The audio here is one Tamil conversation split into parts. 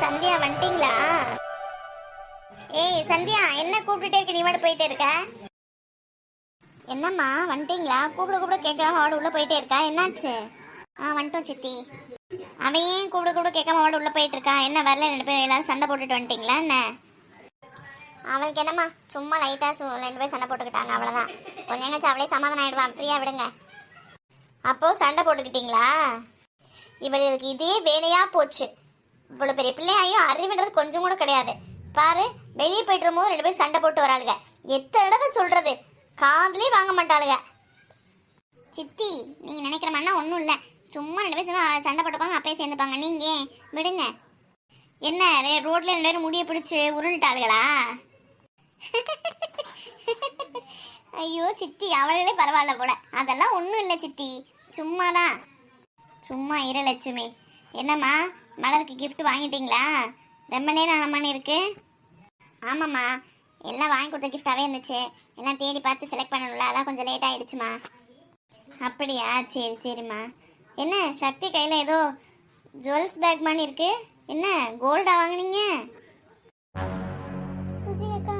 சந்தியா வந்துட்டீங்களா? ஏய் சந்தியா, என்ன கூப்பிட்டுட்டே இருக்க, நீ மட்டும் போயிட்டே இருக்க? என்னம்மா வந்துட்டீங்களா? கூப்பிட கூப்பிட கேட்கலாம், அவட உள்ள போயிட்டே இருக்கா, என்னாச்சு? வந்துட்டோம் சித்தி. அவன் ஏன் கூப்பிட கேட்காம அவட உள்ள போயிட்டு இருக்கா? என்ன வரல, ரெண்டு பேரும் எல்லாரும் சண்டை போட்டுட்டு வந்துட்டீங்களா என்ன? அவளுக்கு என்னம்மா, சும்மா லைட்டா ரெண்டு பேரும் சண்டை போட்டுக்கிட்டாங்க, அவ்வளவுதான். கொஞ்சம் எங்கச்சு அவளே சமாதானம் ஆயிடுவான், ஃப்ரீயா விடுங்க. அப்போ சண்டை போட்டுக்கிட்டீங்களா? இவளுக்கு இதே வேலையா போச்சு. இவ்வளவு பெரிய பிள்ளையாயும் அறிவுன்றது கொஞ்சம் கூட கிடையாது. பாரு, வெளியே போயிட்டு இருக்கும்போது ரெண்டு பேரும் சண்டை போட்டு வராளுங்க. எத்தனை தடவை சொல்றது, காதுலயே வாங்க மாட்டாளுங்க. சித்தி, நீங்க நினைக்கிற மாதிரினா ஒன்றும் இல்லை, சும்மா ரெண்டு பேரும் சண்டை போட்டுப்பாங்க, அப்பயே சேர்ந்துப்பாங்க. நீங்க விடுங்க. என்ன ரோட்ல ரெண்டு பேரும் முடிய பிடிச்சி உருண்டுட்டாளுகளா? ஐயோ சித்தி, அவளே பரவாயில்ல போல. அதெல்லாம் ஒன்றும் இல்லை சித்தி, சும்மாதான். சும்மா இரு லட்சுமி. என்னம்மா, மலருக்கு கிஃப்ட் வாங்கிட்டீங்களா? ரொம்ப நேரம் ஆனமான்னு இருக்கு. ஆமாம்மா, எல்லாம் வாங்கி கொடுத்த கிஃப்டாகவே இருந்துச்சு. எல்லாம் தேடி பார்த்து செலக்ட் பண்ணணும்ல, அதான் கொஞ்சம் லேட் ஆகிடுச்சுமா. அப்படியா, சரி சரிம்மா. என்ன சக்தி கையில் ஏதோ ஜுவல்ஸ் பேக் மாதிரி இருக்கு, என்ன கோல்டா வாங்கினீங்க? சுஜி அக்கா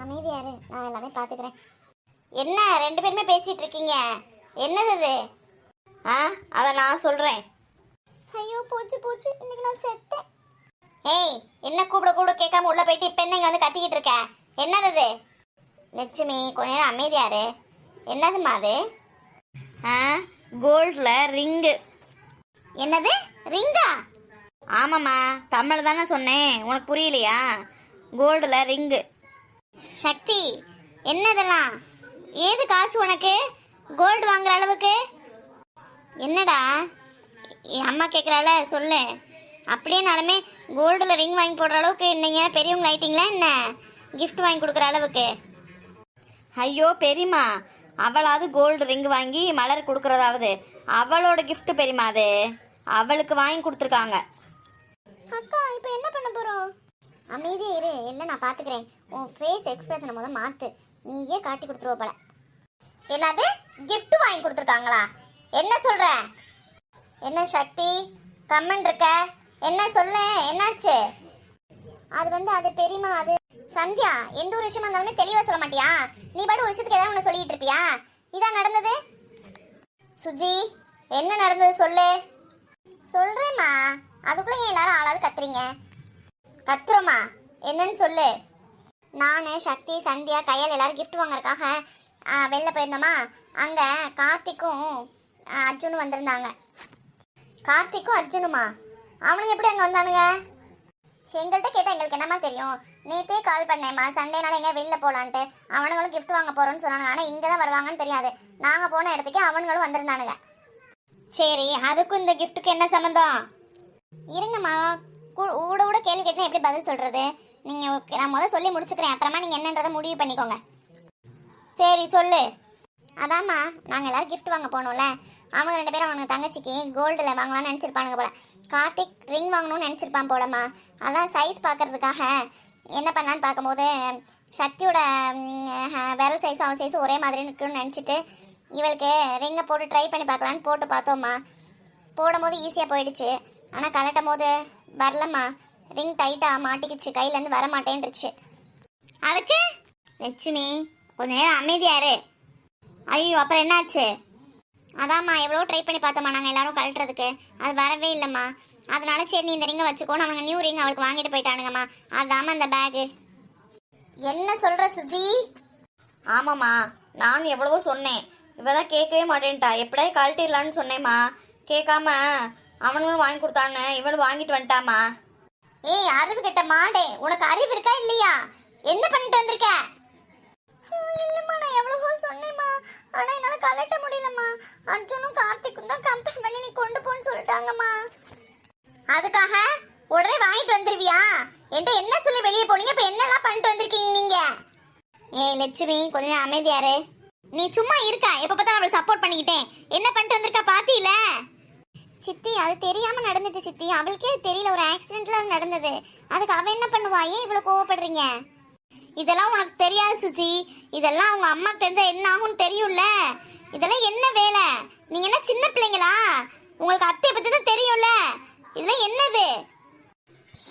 அமைதியாரு, நான் எல்லாமே பார்த்துக்கிறேன். என்ன ரெண்டு பேருமே பேசிட்டு இருக்கீங்க, என்னது இது? அதை நான் சொல்கிறேன். ஐயோ போச்சு போச்சு, இன்னைக்கு நான் செத்தேன். ஏய், என்ன கூப்பிட கேட்காம உள்ள போயிட்டு இப்போ என்ன இங்கே வந்து கத்திக்கிட்டு இருக்க? என்னது? லட்சுமி கொஞ்ச நேரம் அமைதியாரு. என்னதுமா அது? கோல்டில் ரிங்கு. என்னது ரிங்கா? ஆமாம்மா, தமிழ் தானே சொன்னேன், உனக்கு புரியலையா? கோல்டில் ரிங்கு. சக்தி, என்னதெல்லாம்? ஏது காசு உனக்கு கோல்டு வாங்குற அளவுக்கு? என்னடா என் அம்மா கேட்குறாள, சொல்லு. அப்படியேனாலுமே கோல்டில் ரிங் வாங்கி போடுற அளவுக்கு நீங்கள் பெரியவங்க ஆயிட்டீங்களா என்ன? கிஃப்ட் வாங்கி கொடுக்குற அளவுக்கு? ஐயோ பெரியம்மா, அவளாவது கோல்டு ரிங் வாங்கி மலர் கொடுக்குறதாவது அவளோட கிஃப்ட் பெரியம்மா, அது அவளுக்கு வாங்கி கொடுத்துருக்காங்க. அக்கா இப்போ என்ன பண்ண போகிறோம்? அமைதியே இரு, இல்லை நான் பார்த்துக்கிறேன். உன் ஃபேஸ் எக்ஸ்பிரஷனை முதல் மாற்று, நீயே காட்டி கொடுத்துருவ போல. என்னது கிஃப்ட் வாங்கி கொடுத்துருக்காங்களா? என்ன சொல்ற? என்ன சக்தி கம்மன் இருக்க, என்ன சொல்ல, என்னாச்சு? அது பெரியமா, அது சந்தியா. எந்த ஒரு விஷயமா இருந்தாலுமே தெளிவா சொல்ல மாட்டியா? நீ பாட்டு ஒரு விஷயத்துக்கு ஏதாவது ஒன்று சொல்லிட்டு இருப்பியா? இதான் நடந்தது. சுஜி, என்ன நடந்தது சொல்லு. சொல்றேம்மா, அதுக்குள்ள ஏன் எல்லாரும் ஆளாவது கத்துறீங்க? கத்துறோமா, என்னன்னு சொல்லு. நான் சக்தி சந்தியா கையால் எல்லாரும் கிஃப்ட் வாங்கறதுக்காக வெளில போயிருந்தோமா. அங்கே கார்த்திக்கும் அர்ஜுனும் வந்திருந்தாங்க. கார்த்திக்கும் அர்ஜுனுமா? அவனுங்க எப்படி அங்கே வந்தானுங்க? எங்கள்கிட்ட கேட்டால் எங்களுக்கு என்னமா தெரியும்? நேற்றே கால் பண்ணேம்மா, சண்டேனால எங்கே வெளில போகலான்ட்டு. அவனுங்களும் கிஃப்ட் வாங்க போகிறோன்னு சொன்னாங்க, ஆனால் இங்கே தான் வருவாங்கன்னு தெரியாது. நாங்கள் போன இடத்துக்கு அவனுங்களும் வந்திருந்தானுங்க. சரி, அதுக்கும் இந்த கிஃப்ட்டுக்கு என்ன சம்மந்தம்? இருங்கம்மா, கூட கேள்வி கேட்டால் எப்படி பதில் சொல்கிறது? நீங்கள் நான் முதல் சொல்லி முடிச்சுக்கிறேன், அப்புறமா நீங்கள் என்னன்றதை முடிவு பண்ணிக்கோங்க. சரி சொல்லு. அதாம்மா, நாங்கள் எல்லோரும் கிஃப்ட் வாங்க போனோம்ல, அவங்க ரெண்டு பேரும் அவங்க தங்கச்சிக்கு கோல்டில் வாங்கலாம்னு நினச்சிருப்பானுங்க போல. கார்த்திக் ரிங் வாங்கணும்னு நினச்சிருப்பான் போலம்மா. அதான் சைஸ் பார்க்கறதுக்காக என்ன பண்ணலான்னு பார்க்கும்போது சக்தியோட விரல் சைஸும் அவன் சைஸும் ஒரே மாதிரி இருக்குன்னு நினச்சிட்டு இவளுக்கு ரிங்கை போட்டு ட்ரை பண்ணி பார்க்கலான்னு போட்டு பார்த்தோம்மா. போடும்போது ஈஸியாக போயிடுச்சு, ஆனால் கலட்டும் போது வரலம்மா. ரிங் டைட்டாக மாட்டிக்கிச்சு, கையிலேருந்து வர மாட்டேன்ருச்சு. அதுக்கு லட்சுமி கொஞ்ச நேரம் அமைதியாரு. ஐயோ அப்புறம் என்னாச்சு? அதாம்மா, எவ்வளோ ட்ரை பண்ணி பார்த்தோம்மா நாங்கள் எல்லாரும் கழட்டுறதுக்கு, அது வரவே இல்லைம்மா. அதனால சரி நீ இந்த ரிங்கை வச்சுக்கோன்னு அவங்க நியூ ரிங் அவளுக்கு வாங்கிட்டு போயிட்டானுங்கம்மா. அதாம்மா இந்த பேகு. என்ன சொல்கிற சுஜி? ஆமாம்மா, நானும் எவ்வளவோ சொன்னேன், இவ தான் கேட்கவே மாட்டேன்ட்டா. எப்படியே கழட்டிடலான்னு சொன்னேம்மா, கேட்காம அவனுங்களும் வாங்கி கொடுத்தான்னு இவனும் வாங்கிட்டு வந்துட்டாமா. ஏய் அறிவு கெட்ட மாடே, உனக்கு அறிவு இருக்கா இல்லையா? என்ன பண்ணிட்டு வந்திருக்க? இல்லைம்மா, நான் எவ்வளவோ சொன்னேம்மா, ஆனால் என்னால் கலட்ட முடியலம்மா. அர்ஜுனும் கார்த்திக்கும் தான் கம்பெனி பண்ணி நீ கொண்டு போன்னு சொல்லிட்டாங்கம்மா. அதுக்காக உடனே வாங்கிட்டு வந்துருவியா? என்கிட்ட என்ன சொல்லி வெளியே போனீங்க, இப்போ என்னெல்லாம் பண்ணிட்டு வந்திருக்கீங்க நீங்கள்? ஏய் லட்சுமி கொஞ்சம் அமைதியாரு. நீ சும்மா இருக்கா, எப்போ பார்த்தா அவளை சப்போர்ட் பண்ணிக்கிட்டேன். என்ன பண்ணிட்டு வந்திருக்கா பாத்தியில? சித்தி, அது தெரியாமல் நடந்துச்சு சித்தி, அவளுக்கே தெரியல, ஒரு ஆக்சிடென்ட்ல அது நடந்தது. அதுக்கு அவள் என்ன பண்ணுவா? ஏன் இவ்வளோ கோவப்படுறீங்க? இதெல்லாம் உனக்கு தெரியாது சுஜி, இதெல்லாம் அவங்க அம்மா தெரிஞ்சா என்ன ஆகும்னு தெரியும்ல. இதெல்லாம் என்ன வேலை? நீங்க என்ன சின்ன பிள்ளைங்களா? உங்களுக்கு அத்தையை பத்தி தான் தெரியும்ல. இதெல்லாம் என்னது?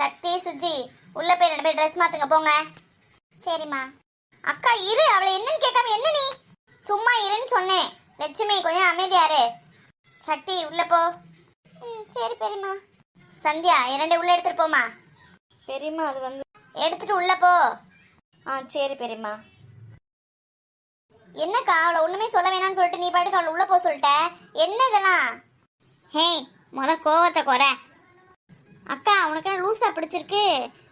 சக்தி சுஜி உள்ள போய் 2 பேர் ட்ரெஸ் மாத்துங்க போங்க. சரிம்மா. அக்கா இரு, அவளை என்னன்னு கேட்காம என்ன நீ? சும்மா இருன்னு சொன்னேன். லட்சுமி கொஞ்சம் அமைதியாரு. சக்தி உள்ள போ. சரி பெரியம்மா. சந்தியா 2 உள்ள எடுத்துட்டு போமா. பெரியம்மா அது வந்து எடுத்துட்டு உள்ள போ. சரி பெரியம்மா. என்னக்கா அவளை ஒண்ணுமே சொல்ல வேணாம்னு சொல்லிட்டு நீ பாட்டுக்கு அவளை உள்ள போ சொல்லிட்ட, என்ன இதெல்லாம்? ஹே கோவத்தை குறை. அக்கா உனக்கு லூசா பிடிச்சிருக்கு.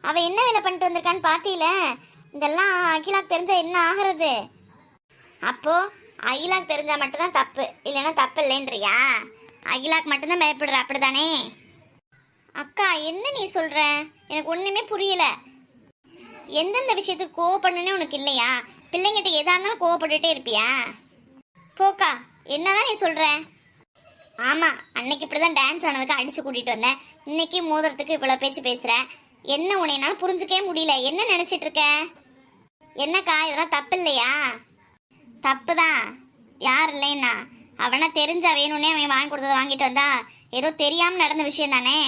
அவ என்ன வேலை பண்ணிட்டு வந்திருக்கான்னு பாத்தீல? இதெல்லாம் அகிலாக்கு தெரிஞ்சா என்ன ஆகிறது? அப்போ அகிலாக்கு தெரிஞ்சா மட்டும்தான் தப்பு, இல்லைன்னா தப்பு இல்லைன்றியா? அகிலாக்கு மட்டும்தான் பயப்படுற அப்படித்தானே? அக்கா என்ன நீ சொல்ற? எனக்கு ஒண்ணுமே புரியல. எந்தெந்த விஷயத்துக்கு கோவப்படணுன்னே உனக்கு இல்லையா? பிள்ளைங்கிட்ட எதா இருந்தாலும் கோவப்பட்டுட்டே இருப்பியா? போக்கா என்னதான் நீ சொல்ற? ஆமா, அன்னைக்கு இப்படிதான் டான்ஸ் ஆனதுக்கு அடிச்சு கூட்டிட்டு வந்தேன். இன்னைக்கு மோதிரத்துக்கு இவ்வளவு பேச்சு பேசுற. என்ன உன்னைனால புரிஞ்சுக்கவே முடியல. என்ன நினைச்சிட்டு இருக்க? என்னக்கா இதெல்லாம் தப்பு இல்லையா? தப்பு தான். யார் இல்லைன்னா அவனை தெரிஞ்சா வேணும்னே அவன் வாங்கி கொடுத்ததை வாங்கிட்டு வந்தா ஏதோ தெரியாம நடந்த விஷயம் தானே.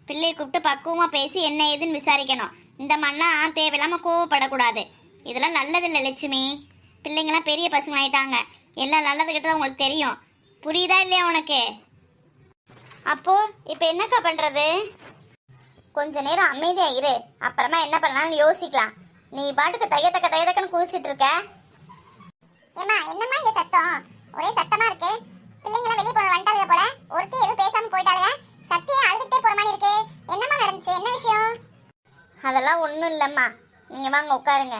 பிள்ளையை கூப்பிட்டு பக்குவமா பேசி என்ன ஏதுன்னு விசாரிக்கணும். இந்த மண்ணா தேவையில்லாம கோவப்படக்கூடாது. இதெல்லாம் நல்லதில்லை லட்சுமி. பிள்ளைங்களாம் பெரிய பசங்க ஆயிட்டாங்க. எல்லாம் நல்லது கிட்டதான் உங்களுக்கு தெரியும். புரியுதா இல்லையா உனக்கு? அப்போ இப்ப என்னக்கா பண்றது? கொஞ்ச நேரம் அமைதியா இரு, அப்புறமா என்ன பண்ணலாம்னு யோசிக்கலாம். நீ பாட்டுக்கு தையத்தக்கன்னு குதிச்சிட்டு இருக்க. ஏமா என்னம்மா இங்க சத்தம்? ஒரே சத்தமா இருக்கு. பிள்ளைங்களாம் வெளியே போன வந்துட்டாங்க போல. ஒருத்தி எதுவும் பேசாம போயிட்டாங்க. சக்தியே அழுதுட்டே போற மாதிரி இருக்கு. என்னம்மா நடந்துச்சு? என்ன விஷயம்? அதெல்லாம் ஒண்ணும் இல்லம்மா, நீங்க வாங்க உட்காருங்க.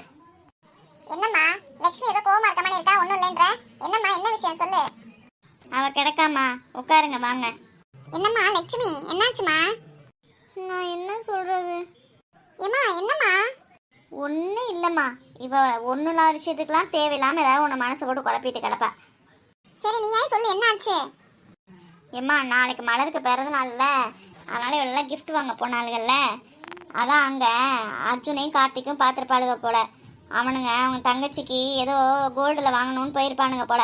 என்னம்மா லட்சுமி ஏதோ கோவமா இருக்க மாதிரி இருக்கா? ஒண்ணும் இல்லைன்ற. என்னம்மா என்ன விஷயம் சொல்லு. அவ கிடக்காமா, உட்காருங்க வாங்க. என்னம்மா லட்சுமி என்னாச்சுமா? நான் என்ன சொல்றது? ஏமா என்னம்மா? ஒன்றும் இல்லைம்மா. இவ ஒன்றும் இல்லாத விஷயத்துக்கெல்லாம் தேவையில்லாமல் ஏதாவது உன்னை மனசை போட்டு குழப்பிட்டு கிடப்பா. சரி நீ ஏன் சொல்லு, என்ன ஆச்சு? ஏம்மா நாளைக்கு மலருக்கு பிறந்த நாள்ல, அதனால இவெல்லாம் gift வாங்க போனாளுகள்ல, அதான் அங்கே அர்ஜுனையும் கார்த்திக்கும் பார்த்துருப்பாளுங்க போல. அவனுங்க அவங்க தங்கச்சிக்கு ஏதோ கோல்டில் வாங்கணும்னு போயிருப்பானுங்க போல.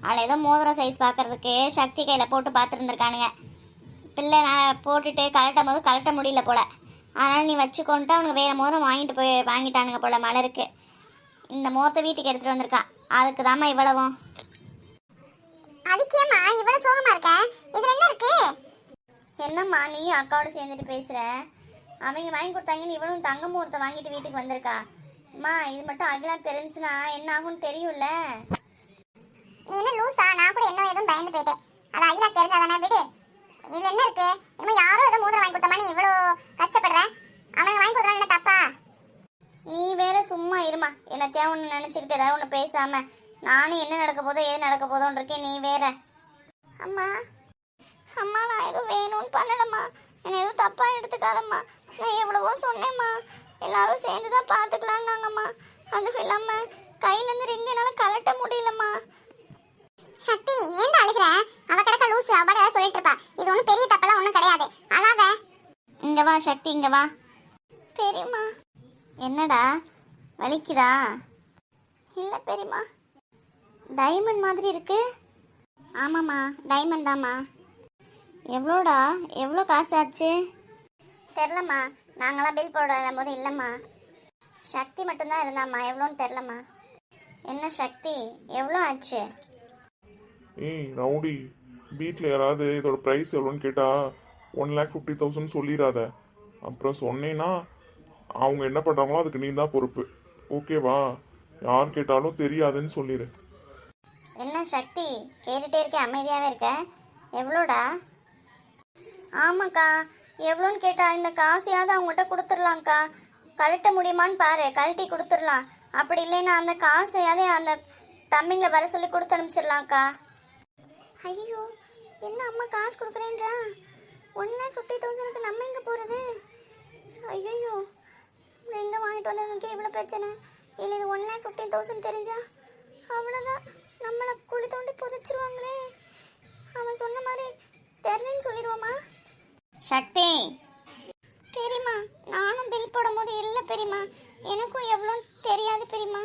அதில் ஏதோ மோதிரம் சைஸ் பார்க்கறதுக்கு சக்தி கையில் போட்டு பார்த்துருந்துருக்கானுங்க. பிள்ளை நான் போட்டுட்டு கலட்டும் போது கலட்ட முடியல போல. அதனால் நீ வச்சுக்கொண்டு அவனுக்கு வேறு மோதிரம் வாங்கிட்டானுங்க போல மலருக்கு. இந்த மோதிரத்தை வீட்டுக்கு எடுத்துகிட்டு வந்திருக்கான். அதுக்கு தாம்மா இவ்வளவும். அதுக்கேம்மா இவ்வளவு சோகமா இருக்க? இதுல என்ன இருக்கு? என்னம்மா நீயும் அக்காவோட சேர்ந்துட்டு பேசுகிற? அவங்க வாங்கி கொடுத்தாங்கன்னு இவனும் தங்க முகூர்த்தை வாங்கிட்டு வீட்டுக்கு வந்திருக்கா. அம்மா இது மட்டும் அகிலாக்கு தெரிஞ்சுன்னா என்ன ஆகும்னு தெரியும்ல? நீ என்ன லூசா? நான் கூட என்ன எதுவும் பயந்து போயிட்டேன். அது அகிலா தெரிஞ்சாதானே விடு. இதுல என்ன இருக்கு? இன்னும் யாரோ ஏதோ மோதிரம் வாங்கி கொடுத்தா நீ இவ்வளோ கஷ்டப்படுற. அவனுக்கு வாங்கி கொடுத்தா என்ன தப்பா? நீ வேற சும்மா இருமா. என்னத்தையா ஒன்று நினச்சிக்கிட்டு ஏதாவது ஒன்று பேசாம நானும் என்ன நடக்க போதோ ஏது நடக்க போதோன்னு இருக்கேன். நீ வேற. அம்மா அம்மா நான் எதுவும் வேணும்னு பண்ணலம்மா. என்னை எதுவும் தப்பாக எடுத்துக்காதம்மா. நான் எவ்வளவோ சொன்னேம்மா, எல்லாரும் சேர்ந்து தான் பார்த்துக்கலான்னாங்கம்மா. அதுவும் இல்லாமல் கையிலேருந்து ரிங் என்னால் கலட்ட முடியலம்மா. சக்தி ஏன்டா அழுகிற? அவ கிடக்க லூசு. அவட ஏதாவது சொல்லிட்டு இருப்பா. இது ஒன்றும் பெரிய தப்பெல்லாம் ஒன்றும் கிடையாது. அழாத. இங்கே வா சக்தி, இங்கே வா. பெரியம்மா. என்னடா வலிக்குதா? இல்லை பெரியம்மா. டைமண்ட் மாதிரி இருக்கு. ஆமாம்மா டைமண்ட் தாம்மா. எவ்வளோடா? எவ்வளோ காசு ஆச்சு? தெரிலம்மா, நாங்களாம் பில் போட போது இல்லைம்மா. சக்தி மட்டும்தான் இருந்தாம்மா. எவ்வளோன்னு தெரிலம்மா. என்ன சக்தி எவ்வளோ ஆச்சு? ஏய் ரவுடி, வீட்டில் யாராவது இதோட ப்ரைஸ் எவ்வளோன்னு கேட்டால் 1,50,000 சொல்லிடாத. அப்புறம் சொன்னேன்னா அவங்க என்ன பண்ணுறாங்களோ அதுக்கு நீ தான் பொறுப்பு. ஓகேவா? யார் கேட்டாலும் தெரியாதுன்னு சொல்லிடு. என்ன சக்தி கேட்டுகிட்டே இருக்கேன், அமைதியாகவே இருக்க. எவ்வளோடா? ஆமாக்கா எவ்வளோன்னு கேட்டா இந்த காசையாவது அவங்ககிட்ட கொடுத்துடலாம்க்கா. கழட்ட முடியுமான்னு பாரு, கழட்டி கொடுத்துடலாம். அப்படி இல்லைன்னா அந்த காசையாவது அந்த தம்பிங்களை வர சொல்லி கொடுத்து அனுப்பிச்சிடலாம்க்கா. ஐயோ என்ன அம்மா காசு கொடுக்குறேன்றா? 1,50,000க்கு நம்ம எங்கே போகிறது? ஐயோ எங்கே வாங்கிட்டு வந்ததுக்கே இவ்வளோ பிரச்சனை. இல்லை இது 1,50,000 தெரிஞ்சா அவ்வளோதான், நம்மளை குழி தோண்டி புதைச்சிருவாங்களே. அவன் சொன்ன மாதிரி தெரிலன்னு சொல்லிடுவோமா? சக்தி. பெரியம்மா நானும் பில் போடும் போது இல்லை பெரியம்மா, எனக்கும் எவ்வளோன்னு தெரியாது பெரியம்மா.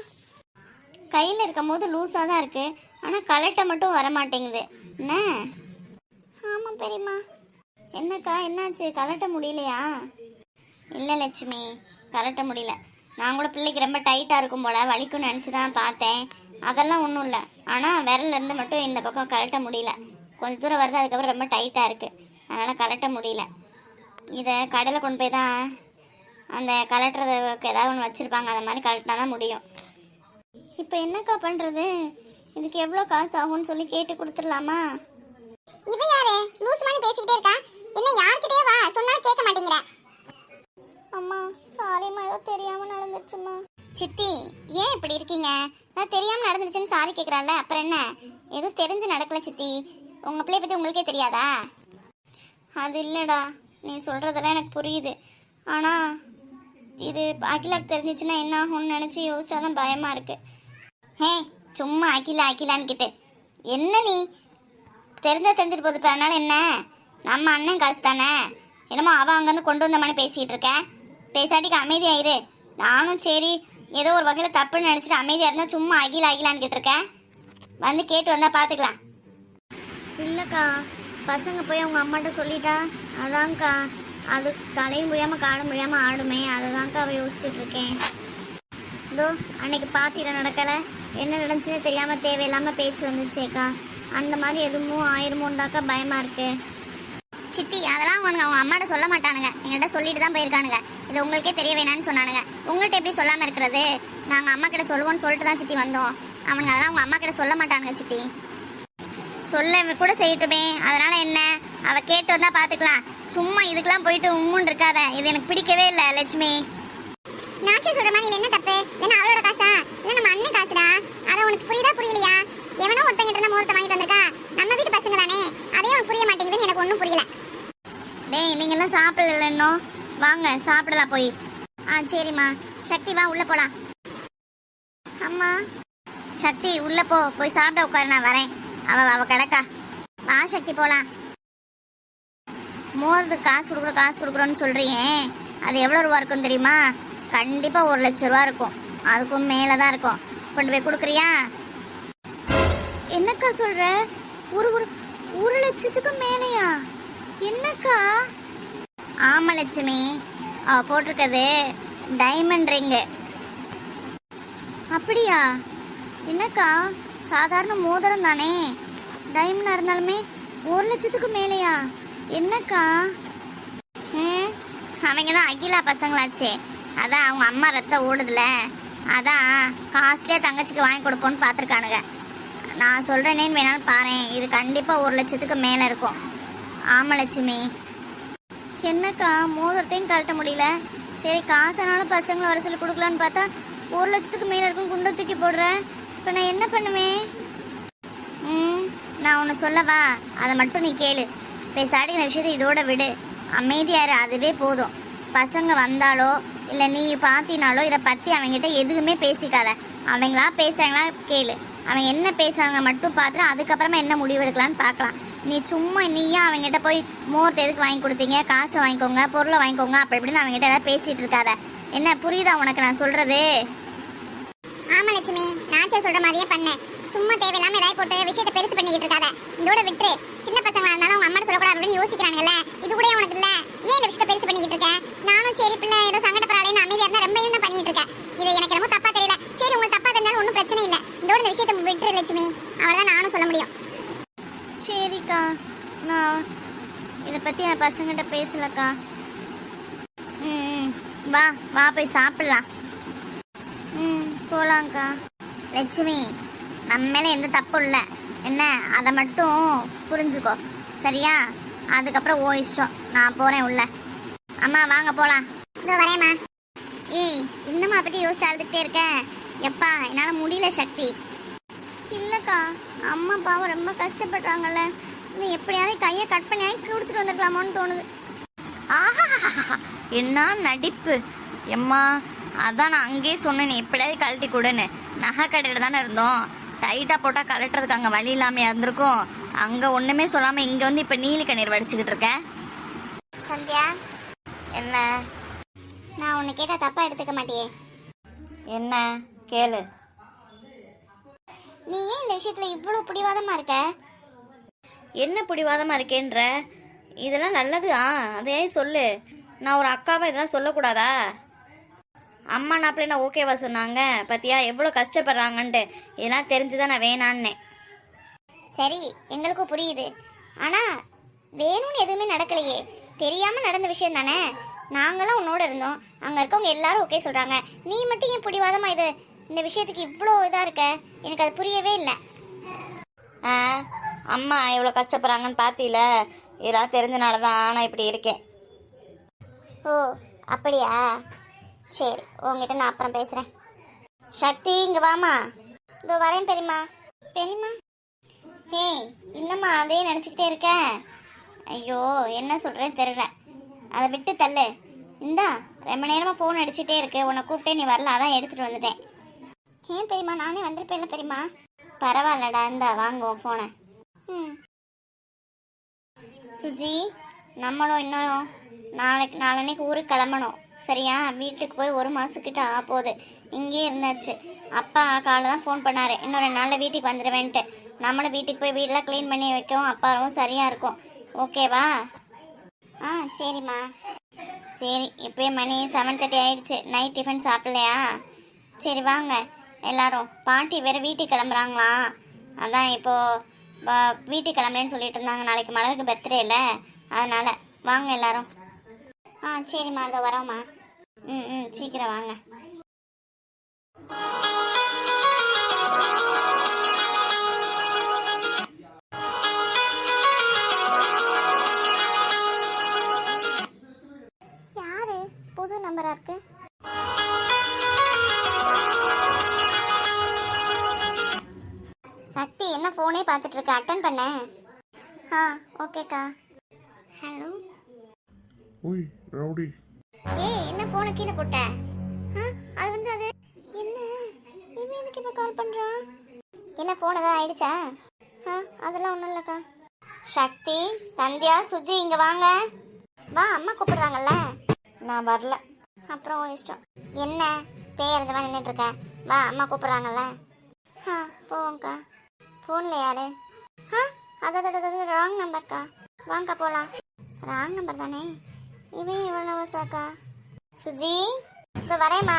கையில் இருக்கும் போது லூஸாக தான் இருக்கு, ஆனால் கலெக்டை மட்டும் வர மாட்டேங்குது. என்ன? ஆமாம் பெரியம்மா. என்னக்கா என்னாச்சு? கலட்ட முடியலையா? இல்லை லட்சுமி, கலட்ட முடியல. நான் கூட பிள்ளைக்கு ரொம்ப டைட்டாக இருக்கும் போல வலிக்கும்னு நினச்சி தான் பார்த்தேன். அதெல்லாம் ஒன்றும் இல்லை. ஆனால் விரல்லேருந்து மட்டும் இந்த பக்கம் கலட்ட முடியல. கொஞ்சம் தூரம் வருது, அதுக்கப்புறம் ரொம்ப டைட்டாக இருக்குது. அதனால் கலட்ட முடியல. இதை கடையில் கொண்டு போய் தான் அந்த கலட்டுறதுக்கு ஏதாவது ஒன்று வச்சுருப்பாங்க, அதை மாதிரி கலட்டினா தான் முடியும். இப்போ என்னக்கா பண்ணுறது? இதுக்கு எவ்வளோ காசு ஆகும்னு சொல்லி கேட்டு கொடுத்துடலாமா? இவ யாரு லூஸ் மாதிரி பேசிக்கிட்டே இருக்கா? என்ன யார்கிட்டயே வா சொன்னா கேட்க மாட்டேங்கிற. அம்மா சாரிம்மா, ஏதோ தெரியாமல் நடந்துச்சுமா. சித்தி ஏன் இப்படி இருக்கீங்க? நான் தெரியாமல் நடந்துருச்சுன்னு சாரி கேட்குறாள்ல, அப்புறம் என்ன? ஏதோ தெரிஞ்சு நடக்கல சித்தி. உங்கள் பிள்ளைய பற்றி உங்களுக்கே தெரியாதா? அது இல்லைடா, நீ சொல்கிறதெல்லாம் எனக்கு புரியுது. ஆனால் இது அகிலாக்கு தெரிஞ்சிச்சுன்னா என்ன ஆகும்னு நினச்சி யோசிச்சா தான் பயமாக இருக்குது. ஹே சும்மா அகிலான்னு கிட்டு என்ன நீ தெரிஞ்சிட்டு போகுது. இப்போ அதனால என்ன? நம்ம அண்ணன் காசு தானே. என்னமோ அவள் அங்கேருந்து கொண்டு வந்த மாதிரி பேசிக்கிட்டு இருக்க. பேசாட்டிக்கு அமைதியாயிரு. நானும் சரி ஏதோ ஒரு வகையில் தப்புன்னு நினச்சிட்டு அமைதியாக இருந்தால் சும்மா அகிலான்னு கிட்டிருக்கேன். வந்து கேட்டு வந்தால் பார்த்துக்கலாம். இல்லைக்கா, பசங்க போய் அவங்க அம்மாட்ட சொல்லிட்டா அதான்க்கா, அது தலையும் முடியாமல் காலம் முடியாமல் ஆடுமே, அதை தான்க்கா அவள் யோசிச்சுட்டு இருக்கேன். இதோ அன்னைக்கு பார்ட்டியில் நடக்கலை, என்ன நடந்துச்சுன்னு தெரியாமல் தேவையில்லாமல் பேச்சு வந்துச்சேக்கா. அந்த மாதிரி எதுவும் ஆயிருமோண்டாக்கா பயமாக இருக்கு. சித்தி அதெல்லாம் அவங்க அம்மாட்ட சொல்ல மாட்டானுங்க, எங்கள்கிட்ட சொல்லிட்டு தான் போயிருக்கானுங்க. இது உங்களுக்கே தெரிய வேணான்னு சொன்னானுங்க. உங்கள்கிட்ட எப்படி சொல்லாமல் இருக்கிறது? நாங்கள் அம்மா கிட்ட சொல்லுவோன்னு சொல்லிட்டு தான் சித்தி வந்தோம். அவனுங்க அதெல்லாம் அவங்க அம்மா கிட்ட சொல்ல மாட்டானுங்க சித்தி. சொல்ல கூட செய்யட்டுமே, அதனால என்ன? அவள் கேட்டு வந்தால் பார்த்துக்கலாம். சும்மா இதுக்கெல்லாம் போயிட்டு உம்முன்னு இருக்காத. இது எனக்கு பிடிக்கவே இல்லை லட்சுமி. நாச்சி சொல்ற மாதிரி என்ன தப்பு? என்ன அவளோட காசா? இல்ல நம்ம அண்ணன் காசுடா. அத உனக்கு புரியுதா புரியலையா? எவனோ ஒருத்தங்கிட்ட இருந்தா முகூர்த்தம் வாங்கிட்டு வந்திருக்கா. நம்ம வீட்டு பசங்க தானே, அதே உனக்கு புரிய மாட்டேங்குதுன்னு எனக்கு ஒன்றும் புரியல. டேய் நீங்கெல்லாம் சாப்பிடல இன்னும், வாங்க சாப்பிடலாம் போய். சரிம்மா. சக்தி வா உள்ள போலாம். அம்மா சக்தி உள்ள போய் சாப்பிட உட்காரு, நான் வரேன். அவ கிடக்கா. வா சக்தி போலாம். மோருக்கு காசு கொடுக்குறோன்னு சொல்றியே, அது எவ்வளோ ரூபா இருக்கும் தெரியுமா? கண்டிப்பாக 1 லட்ச ரூபா இருக்கும், அதுக்கும் மேலே தான் இருக்கும். கொண்டு போய் கொடுக்குறியா? என்னக்கா சொல்ற? ஒரு லட்சத்துக்கு மேலையா? என்னக்கா? ஆமா லட்சுமி, அவ போட்டிருக்கிறது டைமண்ட் ரிங்கு. அப்படியா? என்னக்கா சாதாரண மோதிரம் தானே, டைமண்டாக இருந்தாலுமே 1 லட்சத்துக்கு மேலையா? என்னக்கா? அவங்க தான் அகிலா பசங்களாச்சே, அதான் அவங்க அம்மா ரத்தம் ஓடுதுல, அதான் காஸ்ட்லியாக தங்கச்சிக்கு வாங்கி கொடுப்போன்னு பார்த்துருக்கானுங்க. நான் சொல்கிறேனேன்னு வேணாலும் பாறேன், இது கண்டிப்பாக 1 லட்சத்துக்கு மேலே இருக்கும். ஆமாம் லட்சுமி. என்னக்கா மோதிரத்தையும் கழட்ட முடியல, சரி காசனாலும் பசங்களை வர சொல்லி கொடுக்கலான்னு பார்த்தா 1 லட்சத்துக்கு மேலே இருக்கும், குண்டை தூக்கி போடுறேன். இப்போ நான் என்ன பண்ணுவேன்? நான் ஒன்று சொல்லவா? அதை மட்டும் நீ கேளு. பேசாடி இந்த விஷயத்தை இதோட விடு, அமைதியாரு, அதுவே போதும். பசங்க வந்தாலோ இல்லை நீ பார்த்தினாலோ இதை பற்றி அவங்ககிட்ட எதுவுமே பேசிக்காத. அவங்களா பேசுகிறாங்களா கேளு, அவங்க என்ன பேசுகிறாங்க மட்டும் பார்த்துட்டு அதுக்கப்புறமா என்ன முடிவு எடுக்கலான்னு பார்க்கலாம். நீ சும்மா நீயா அவங்ககிட்ட போய் மோர்த்து எதுக்கு வாங்கி கொடுத்தீங்க, காசை வாங்கிக்கோங்க, பொருளை வாங்கிக்கோங்க, அப்படி இப்படின்னு அவங்ககிட்ட ஏதாவது பேசிகிட்டு இருக்காத. என்ன புரியுதா உனக்கு நான் சொல்கிறது? ஆமா லட்சுமி, நாச்சா சொல்ற மாதிரியே பண்ண. சும்மா தேவையில்லாம ஏதாவது போட்டு விஷயத்தை பெருசு பண்ணிக்கிட்டு இருக்காத. இதோட விட்டுரு. சின்ன பசங்களா இருந்தாலும் அவங்க அம்மா சொல்லக்கூடாது அப்படின்னு யோசிக்கிறாங்கல்ல, இது கூட உனக்கு இல்ல. ஏன் இந்த விஷயத்தை பெருசு பண்ணிக்கிட்டு இருக்க? நானும் சரி பிள்ளை ஏதோ சங்கடப்படாதேன்னு அமைதியா இருந்தா ரொம்ப தான் பண்ணிட்டு இருக்கேன். இது எனக்கு ரொம்ப தப்பா தெரியல. சரி உங்களுக்கு தப்பா தெரிஞ்சாலும் ஒன்றும் பிரச்சனை இல்லை. இதோட இந்த விஷயத்தை விட்டுரு லட்சுமி, அவ்வளவுதான் நானும் சொல்ல முடியும். சரிக்கா, நான் இதை பற்றி என் பசங்கிட்ட பேசலக்கா. வா வா போய் சாப்பிட்லாம். போகலாங்க்கா. லட்சுமி நம்ம மேலே எந்த தப்பும் இல்லை என்ன, அதை மட்டும் புரிஞ்சுக்கோ சரியா? அதுக்கப்புறம் ஓ இஷ்டம், நான் போகிறேன் உள்ள. அம்மா வாங்க போகலாம். இதோ வரேம்மா. ஏய் இன்னும் அப்படி யோசிச்சு அழுதுகிட்டே இருக்கேன். எப்பா என்னால் முடியல சக்தி. இல்லைக்கா, அம்மா பாவம் ரொம்ப கஷ்டப்படுறாங்கல்ல, நீ எப்படியாவது கையை கட் பண்ணி கொடுத்துட்டு வந்துருக்கலாமோன்னு தோணுது. ஆஹா என்ன நடிப்பு எம்மா! அதான் நான் அங்கேயே சொன்னேன், எப்படியாவது கழட்டி கொடுன்னு. நகை கடையில் தானே இருந்தோம், டைட்டாக போட்டால் கலட்டுறதுக்கு அங்கே வழி இல்லாமல் இருந்திருக்கும். அங்கே ஒன்றுமே சொல்லாமல் இங்கே வந்து இப்போ நீலி கண்ணீர் வடிச்சுக்கிட்டு இருக்கேன். சந்தியா, என்ன? நான் உன்னை கேட்டால் தப்பாக எடுத்துக்க மாட்டியே? என்ன கேளு. நீ ஏன் இந்த விஷயத்தில் இவ்வளோ பிடிவாதமாக இருக்க? என்ன பிடிவாதமாக இருக்கேன்ற? இதெல்லாம் நல்லது. அதே சொல்லு. நான் ஒரு அக்காவை இதெல்லாம் சொல்லக்கூடாதா? அம்மா நான் அப்படியே நான் ஓகேவா சொன்னாங்க பார்த்தியா எவ்வளோ கஷ்டப்படுறாங்கன்ட்டு. இதெல்லாம் தெரிஞ்சுதான் நான் வேணான்னேன். சரி எங்களுக்கும் புரியுது, ஆனா வேணும்னு எதுவுமே நடக்கலையே, தெரியாம நடந்த விஷயம் தானே. நாங்களாம் உன்னோட இருந்தோம், அங்க இருக்கவங்க எல்லாரும் ஓகே சொல்றாங்க, நீ மட்டும் ஏன் பிடிவாதமா இந்த விஷயத்துக்கு இவ்வளோ இதா இருக்க? எனக்கு அது புரியவே இல்லை. ஆ, அம்மா எவ்வளோ கஷ்டப்படுறாங்கன்னு பார்த்தீல, இதெல்லாம் தெரிஞ்சனால தான் நான் இப்படி இருக்கேன். ஓ அப்படியா, சரி உங்ககிட்ட நான் அப்புறம் பேசுறேன். சக்தி இங்கே வாமா. இதோ வரேன் பெரியம்மா. பெரியம்மா ஏய் இன்னம்மா அதே நினச்சிக்கிட்டே இருக்க? ஐயோ என்ன சொல்கிறேன்னு தெரியல, அதை விட்டு தள்ளு. இந்தா ரொம்ப நேரமாக ஃபோன் அடிச்சுட்டே இருக்கு, உன்னை கூப்பிட்டே நீ வரல, அதான் எடுத்துகிட்டு வந்துட்டேன். ஏன் பெரியம்மா, நானே வந்திருப்பேன்ல பெரியம்மா. பரவாயில்லடா, இந்தா வாங்குவோம் ஃபோனை. ம் சுஜி, நம்மளும் இன்னும் நாளன்னைக்கு ஊருக்கு கிளம்பணும் சரியா? வீட்டுக்கு போய் 1 மாதத்துக்கிட்ட ஆகப்போகுது. இங்கேயே இருந்தாச்சு. அப்பா காலைல தான் ஃபோன் பண்ணார், இன்னும் 2 நாளில் வீட்டுக்கு வந்துடுவேன்ட்டு. நம்மளும் வீட்டுக்கு போய் வீடெலாம் க்ளீன் பண்ணி வைக்கவும் அப்பாவும் சரியாக இருக்கும். ஓகேவா? ஆ சரிம்மா. சரி, இப்போயே மணி 7:30 ஆயிடுச்சு. நைட் டிஃபன் சாப்பிட்லையா? சரி வாங்க எல்லாரும். பாட்டி வேறு வீட்டுக்கு கிளம்புறாங்களா, அதான் இப்போது வீட்டுக்கு கிளம்புறேன்னு சொல்லிட்டு இருந்தாங்க. நாளைக்கு மலருக்கு பர்த்டே இல்லை, அதனால் வாங்க எல்லாரும். ஆ சரிம்மா, அதோ வரோம்மா. ம் சீக்கிரம் வாங்க. யாரு புது நம்பரா இருக்கு? சக்தி என்ன ஃபோனே பார்த்துட்டு இருக்க, அட்டன் பண்ண. ஆ ஓகேக்கா. ஹலோ. ஓய் ரவுடி, ஏய் என்ன ஃபோனை கீழே போட்ட? அது அது என்ன இவன் எனக்கு இப்போ கால் பண்ணுறான்? என்ன ஃபோன் ஏதாவது ஆயிடுச்சா? அதெல்லாம் ஒன்றும் இல்லைக்கா. சக்தி, சந்தியா, சுஜி இங்கே வாங்க. வா, அம்மா கூப்பிடுறாங்கல்ல. நான் வரல. அப்புறம் உன் இஷ்டம். என்ன பேய் இருந்தவா நின்றுட்டு இருக்க? வா, அம்மா கூப்பிடுறாங்கல்ல. போவோங்க்கா. ஃபோனில் யாரு? அதாவது ராங் நம்பர்க்கா. வாங்கக்கா போகலாம். ராங் நம்பர் தானே, இவன் இவ்வளோ சாக்கா. சுஜி இதோ வரேம்மா.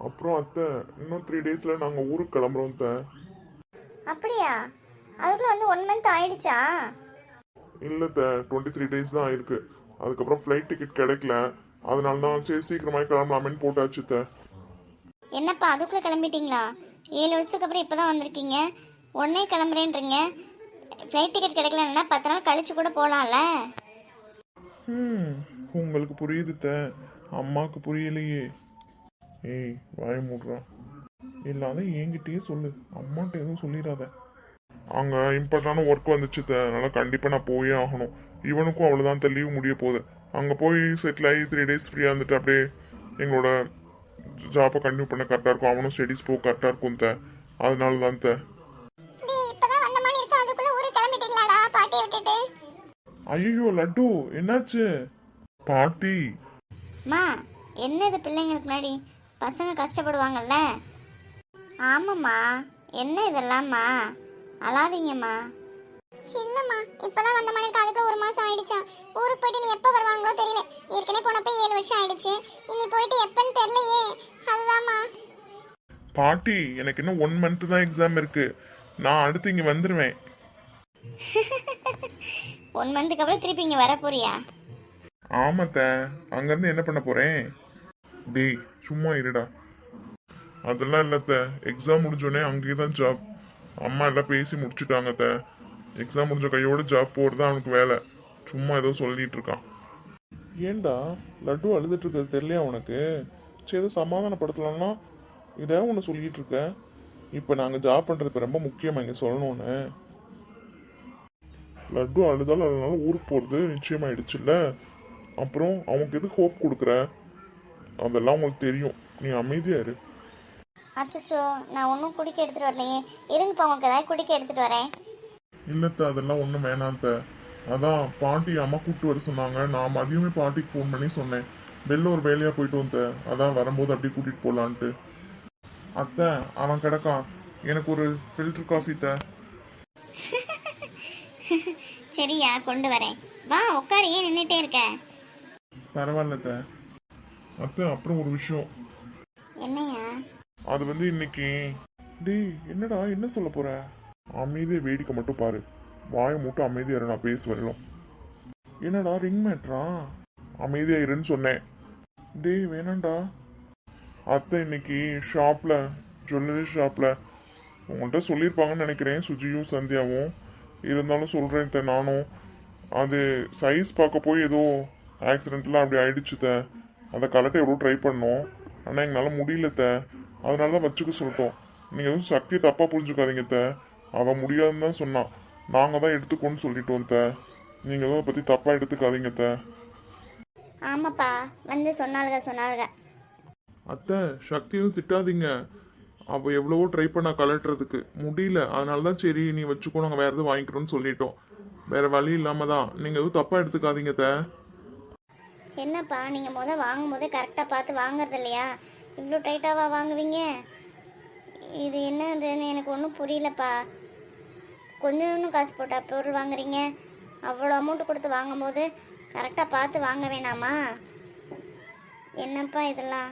அப்புறம் அத்தை இன்னும் 3 டேஸில் நாங்கள் ஊருக்கு கிளம்புறோம் அத்தை. அப்படியா? அதுக்குள்ள வந்து 1 மந்த் ஆயிடுச்சா? இல்லை அத்தை, 23 டேஸ் தான் ஆயிருக்கு. அதுக்கப்புறம் ஃப்ளைட் டிக்கெட் கிடைக்கல, அதனால தான் சரி சீக்கிரமாக கிளம்பலாமேன்னு போட்டாச்சு அத்தை. என்னப்பா அதுக்குள்ளே கிளம்பிட்டீங்களா? 7 வருஷத்துக்கு அப்புறம் இப்போ தான் வந்திருக்கீங்க, உடனே கிளம்புறேன்றீங்க. ஃப்ளைட் டிக்கெட் கிடைக்கலன்னா 10 நாள் கழிச்சு கூட போகலாம்ல. உங்களுக்கு புரியுது அத்தை, அம்மாவுக்கு புரியலையே. ஏய் வாய மூடுறா, இல்லாத என்கிட்டயே சொல்லு, அம்மாட்ட எதுவும் சொல்லிடாத. அங்கே இம்பார்ட்டண்டான ஒர்க் வந்துச்சு அத்தை, அதனால கண்டிப்பாக நான் போயே ஆகணும். இவனுக்கும் அவ்வளோதான் அத்தை, லீவ் முடிய போகுது. அங்கே போய் செட்டில் ஆகி 3 டேஸ் ஃப்ரீயாக இருந்துட்டு அப்படியே எங்களோட ஜாப்பை கண்டினியூ பண்ண கரெக்டாக இருக்கும். அவனும் ஸ்டடீஸ் போக கரெக்டாக இருக்கும் அத்தை, அதனால தான் அத்தை. இப்பதான் வந்த மாதிரி இருக்கு, அதுக்குள்ள ஊருக்கு கிளம்பிட்டீங்களாடா பாட்டியை விட்டுட்டு? ஐயோ லட்டு, என்னாச்சு? பாட்டி மா என்ன இது பிள்ளைங்களுக்கு முன்னாடி பசங்க கஷ்டப்படுவாங்கல்ல. ஆமாம்மா, என்ன இதெல்லாம்மா, அழாதீங்கம்மா. இல்லம்மா, இப்பதான் வந்த மாதிரி இருக்கு, அதுக்குள்ள 1 மாசம் ஆயிடுச்சான். ஊருக்கு போயிட்டு நீ எப்போ வருவாங்களோ தெரியல. ஏற்கனவே போனப்ப 7 வருஷம் ஆயிடுச்சு, இனி போயிட்டு எப்பன்னு தெரியலையே, அதுதாம்மா. பாட்டி எனக்கு இன்னும் 1 மந்த் தான் எக்ஸாம் இருக்கு, நான் அடுத்து இங்கே வந்துடுவேன். 1 மந்த்துக்கு அப்புறம் திருப்பி இங்கே வர போறியா? ஆமாத்த, அங்கேருந்து என்ன பண்ண போகிறேன்? டேய் சும்மா இருடா. அதெல்லாம் இல்லைத்த, எக்ஸாம் முடிஞ்சோடனே அங்கேயே தான் ஜாப். அம்மா எல்லாம் பேசி முடிச்சுட்டாங்கத்த, எக்ஸாம் முடிஞ்ச கையோட ஜாப் போகிறது தான் அவனுக்கு வேலை. சும்மா ஏதோ சொல்லிட்டு இருக்கான். ஏண்டா லட்டு அழுதுட்டு இருக்கிறது தெரியலையா உனக்கு? சரி ஏதோ சமாதானப்படுத்தலாம்னா இதை ஒன்று சொல்லிட்டு இருக்க. இப்போ நாங்கள் ஜாப் பண்ணுறது இப்போ ரொம்ப முக்கியமாக இங்கே சொல்லணும்னு. லட்டு அழுதாலும் அதனால ஊருக்கு போகிறது நிச்சயமாயிடுச்சுல்ல, அப்புறம் அவனுக்கு எதுக்கு ஹோப் கொடுக்குற? அதெல்லாம் உங்களுக்கு தெரியும், நீ அமைதியா இரு. அச்சோ, நான் ஒன்றும் குடிக்க எடுத்துகிட்டு வரலையே. இருங்கப்பா, உங்களுக்கு ஏதாவது குடிக்க எடுத்துகிட்டு வரேன். இல்லத்த, அதெல்லாம் ஒன்றும் வேணாத்த. அதான் பாட்டி அம்மா கூப்பிட்டு வர சொன்னாங்க, நான் மதியமே பாட்டிக்கு ஃபோன் பண்ணி சொன்னேன். வெளில ஒரு வேலையாக போயிட்டு வந்தேன், அதான் வரும்போது அப்படியே கூட்டிகிட்டு போகலான்ட்டு. அத்தை அவன் கிடக்கான், எனக்கு ஒரு ஃபில்டர் காஃபி த. சரியா, கொண்டு வரேன். வா உட்காரு, ஏன் நின்றுட்டே இருக்க? பரவாயில்ல அத்தை. அத்தை அப்புறம் ஒரு விஷயம். என்னையா? அது வந்து இன்னைக்கு. டேய் என்னடா என்ன சொல்ல போற? அமைதியை வேடிக்கை மட்டும் பாரு. வாயை மட்டும் அமைதியா இரு, நான் பேச வரலாம். என்னடா ரிங் மேட்ரா? அமைதியா இருன்னு சொன்னேன். டேய் வேணாண்டா. அத்தை இன்னைக்கு ஷாப்ல, ஜுவல்லரி ஷாப்ல உங்கள்கிட்ட சொல்லியிருப்பாங்கன்னு நினைக்கிறேன், சுஜியும் சந்தியாவும். இருந்தாலும் சொல்றேன் அத்தை நானும். அது சைஸ் பார்க்க போய் ஏதோ ஆக்சிடென்ட்லாம் அப்படி ஆயிடுச்சுத்த. அதை கலட்ட எவ்வளோ ட்ரை பண்ணோம், ஆனால் எங்களால் முடியலத்த. அதனால தான் வச்சுக்க சொல்லிட்டோம். நீங்கள் எதுவும் சக்தி தப்பாக புரிஞ்சுக்காதீங்கத்த. அவள் முடியாதுன்னு தான் சொன்னான், நாங்கள் தான் எடுத்துக்கோன்னு சொல்லிட்டோம் த. நீங்கள் எதுவும் அதை பற்றி தப்பாக எடுத்துக்காதீங்கத்த. ஆமாப்பா, வந்து சொன்னாளுங்க. அத்தை சக்தியும் திட்டாதீங்க. அவள் எவ்வளவோ ட்ரை பண்ணா கலட்டுறதுக்கு முடியல. அதனால தான் சரி நீ வச்சுக்கோ, நாங்கள் வேறு எதுவும் வாங்கிக்கிறோன்னு சொல்லிட்டோம். வேற வழி இல்லாம தான். நீங்கள் எதுவும் தப்பாக எடுத்துக்காதீங்க த. என்னப்பா, நீங்கள் வாங்கும் போதே கரெக்டாக பார்த்து வாங்குறது இல்லையா? இவ்வளோ டைட்டாவா வாங்குவீங்க? இது என்னதுன்னு எனக்கு ஒன்றும் புரியலப்பா. கொஞ்சம் காசு போட்டா பொருள் வாங்குறீங்க. அவ்வளோ அமௌண்ட் கொடுத்து வாங்கும்போது கரெக்டாக பார்த்து வாங்க வேணாமா? என்னப்பா இதெல்லாம்?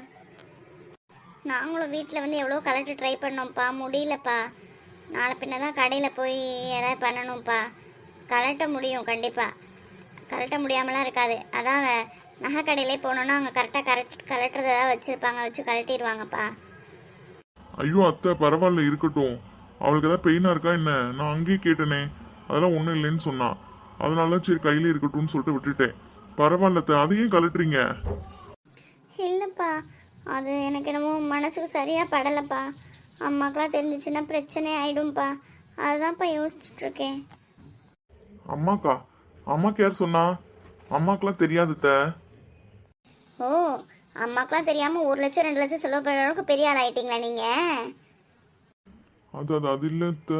நாங்களும் வீட்டில் வந்து எவ்வளோ கலெக்ட் ட்ரை பண்ணோம்ப்பா, முடியலப்பா. நாளை பின்ன தான் கடையில் போய் எதாவது பண்ணணும்ப்பா. கலட்ட முடியும் கண்டிப்பாக, கலட்ட முடியாமலாம் இருக்காது. அதான் நகை கடையிலே போனோன்னா அவங்க கரெக்டாக கலட்டுறதா வச்சுருப்பாங்க, வச்சு கலட்டிடுவாங்கப்பா. ஐயோ அத்தை பரவாயில்ல இருக்கட்டும். அவளுக்கு ஏதாவது பெயினாக இருக்கா என்ன? நான் அங்கேயே கேட்டேனே, அதெல்லாம் ஒன்றும் இல்லைன்னு சொன்னான். அதனால தான் சரி கையில இருக்கட்டும்னு சொல்லிட்டு விட்டுட்டேன். பரவாயில்ல அத்தை, அதையும் கலட்டுறீங்க? இல்லைப்பா, அது எனக்கு என்னமோ மனசுக்கு சரியாக படலைப்பா. அம்மாக்கெலாம் தெரிஞ்சிச்சுன்னா பிரச்சனை ஆகிடும்ப்பா. அதுதான்ப்பா யோசிச்சுட்ருக்கேன். அம்மாக்கா? அம்மாக்கு யார் சொன்னா? அம்மாக்கெல்லாம் தெரியாது அத்தை. ஓ, அம்மாக்கெலாம் தெரியாமல் 1 லட்சம் 2 லட்சம் செலவு பண்ணுற அளவுக்கு பெரிய ஆள் ஆகிட்டீங்களா நீங்கள்? அது இல்லை அத்தை.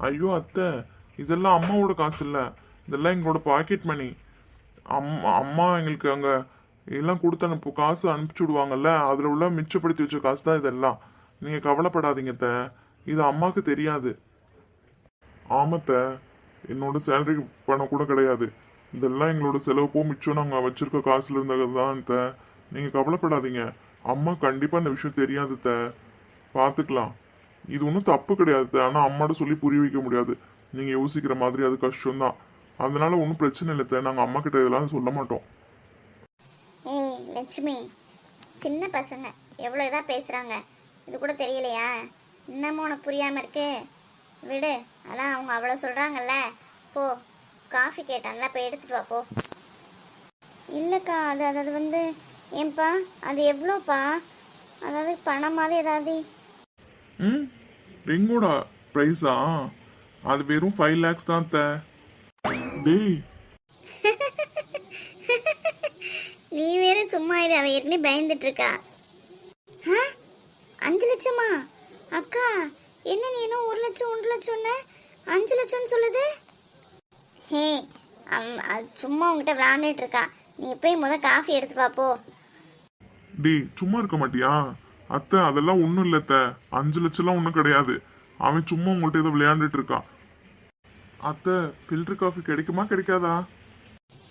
ஐயோ அத்தை, இதெல்லாம் அம்மாவோட காசு இல்லை, இதெல்லாம் எங்களோட பாக்கெட் மணி. அம்மா எங்களுக்கு அங்கே எல்லாம் கொடுத்து காசு அனுப்பிச்சி விடுவாங்கல்ல, அதில் உள்ள மிச்சப்படுத்தி வச்ச காசு தான் இதெல்லாம். நீங்கள் கவலைப்படாதீங்க அத்தை, இது அம்மாவுக்கு தெரியாது. ஆமாத்த, என்னோட சேலரி பணம் கூட கிடையாது. இதெல்லாம் எங்களோட செலவுக்கோ மிச்சம் நாங்கள் வச்சிருக்க காசுல இருந்தது தான் அத்தை. நீங்கள் கவலைப்படாதீங்க, அம்மா கண்டிப்பாக இந்த விஷயம் தெரியாது அத்தை. பார்த்துக்கலாம். இது ஒன்றும் தப்பு கிடையாது, ஆனால் அம்மாட்ட சொல்லி புரிய வைக்க முடியாது. நீங்கள் யோசிக்கிற மாதிரி அது கஷ்டம்தான். அதனால ஒன்றும் பிரச்சனை இல்லை, நாங்கள் அம்மா கிட்ட இதெல்லாம் சொல்ல மாட்டோம். ஏய் லட்சுமி, சின்ன பசங்க எவ்வளோ இதாக பேசுகிறாங்க, இது கூட தெரியலையா? இன்னமும் உனக்கு புரியாமல் இருக்கு? விடு, அதான் அவங்க அவ்வளோ சொல்கிறாங்கல்ல. போ, காஃபி கேட்டான்ல, போய் எடுத்துட்டு வா போ. இல்லைக்கா, அது வந்து ஏன்பா, அது எவ்வளோப்பா? அதாவது பணமாவது ஏதாவது? ம், ரிங்கோட ப்ரைஸா? அது வெறும் 5 lakhs தான் அத்தை. டேய் நீ வேற சும்மா இரு, அவ ஏற்கனவே பயந்துட்டு இருக்கா. 5 லட்சமா? அக்கா என்ன நீ என்ன 1 லட்சம் 1 லட்சம்னு 5 லட்சம்னு சொல்லுது? ஹே, அது சும்மா உங்ககிட்ட விளாண்டுட்டு இருக்கா. நீ போய் காஃபி எடுத்து பாப்போ. டேய் சும்மா இருக்க மாட்டியா? அத்தை அதெல்லாம் ஒன்றும் இல்லை அத்தை, 5 லட்சம்லாம் ஒன்றும் கிடையாது. அவன் சும்மா உங்கள்கிட்ட ஏதோ விளையாண்டுட்டு இருக்கான். அத்தை ஃபில்டர் காஃபி கிடைக்குமா கிடைக்காதா?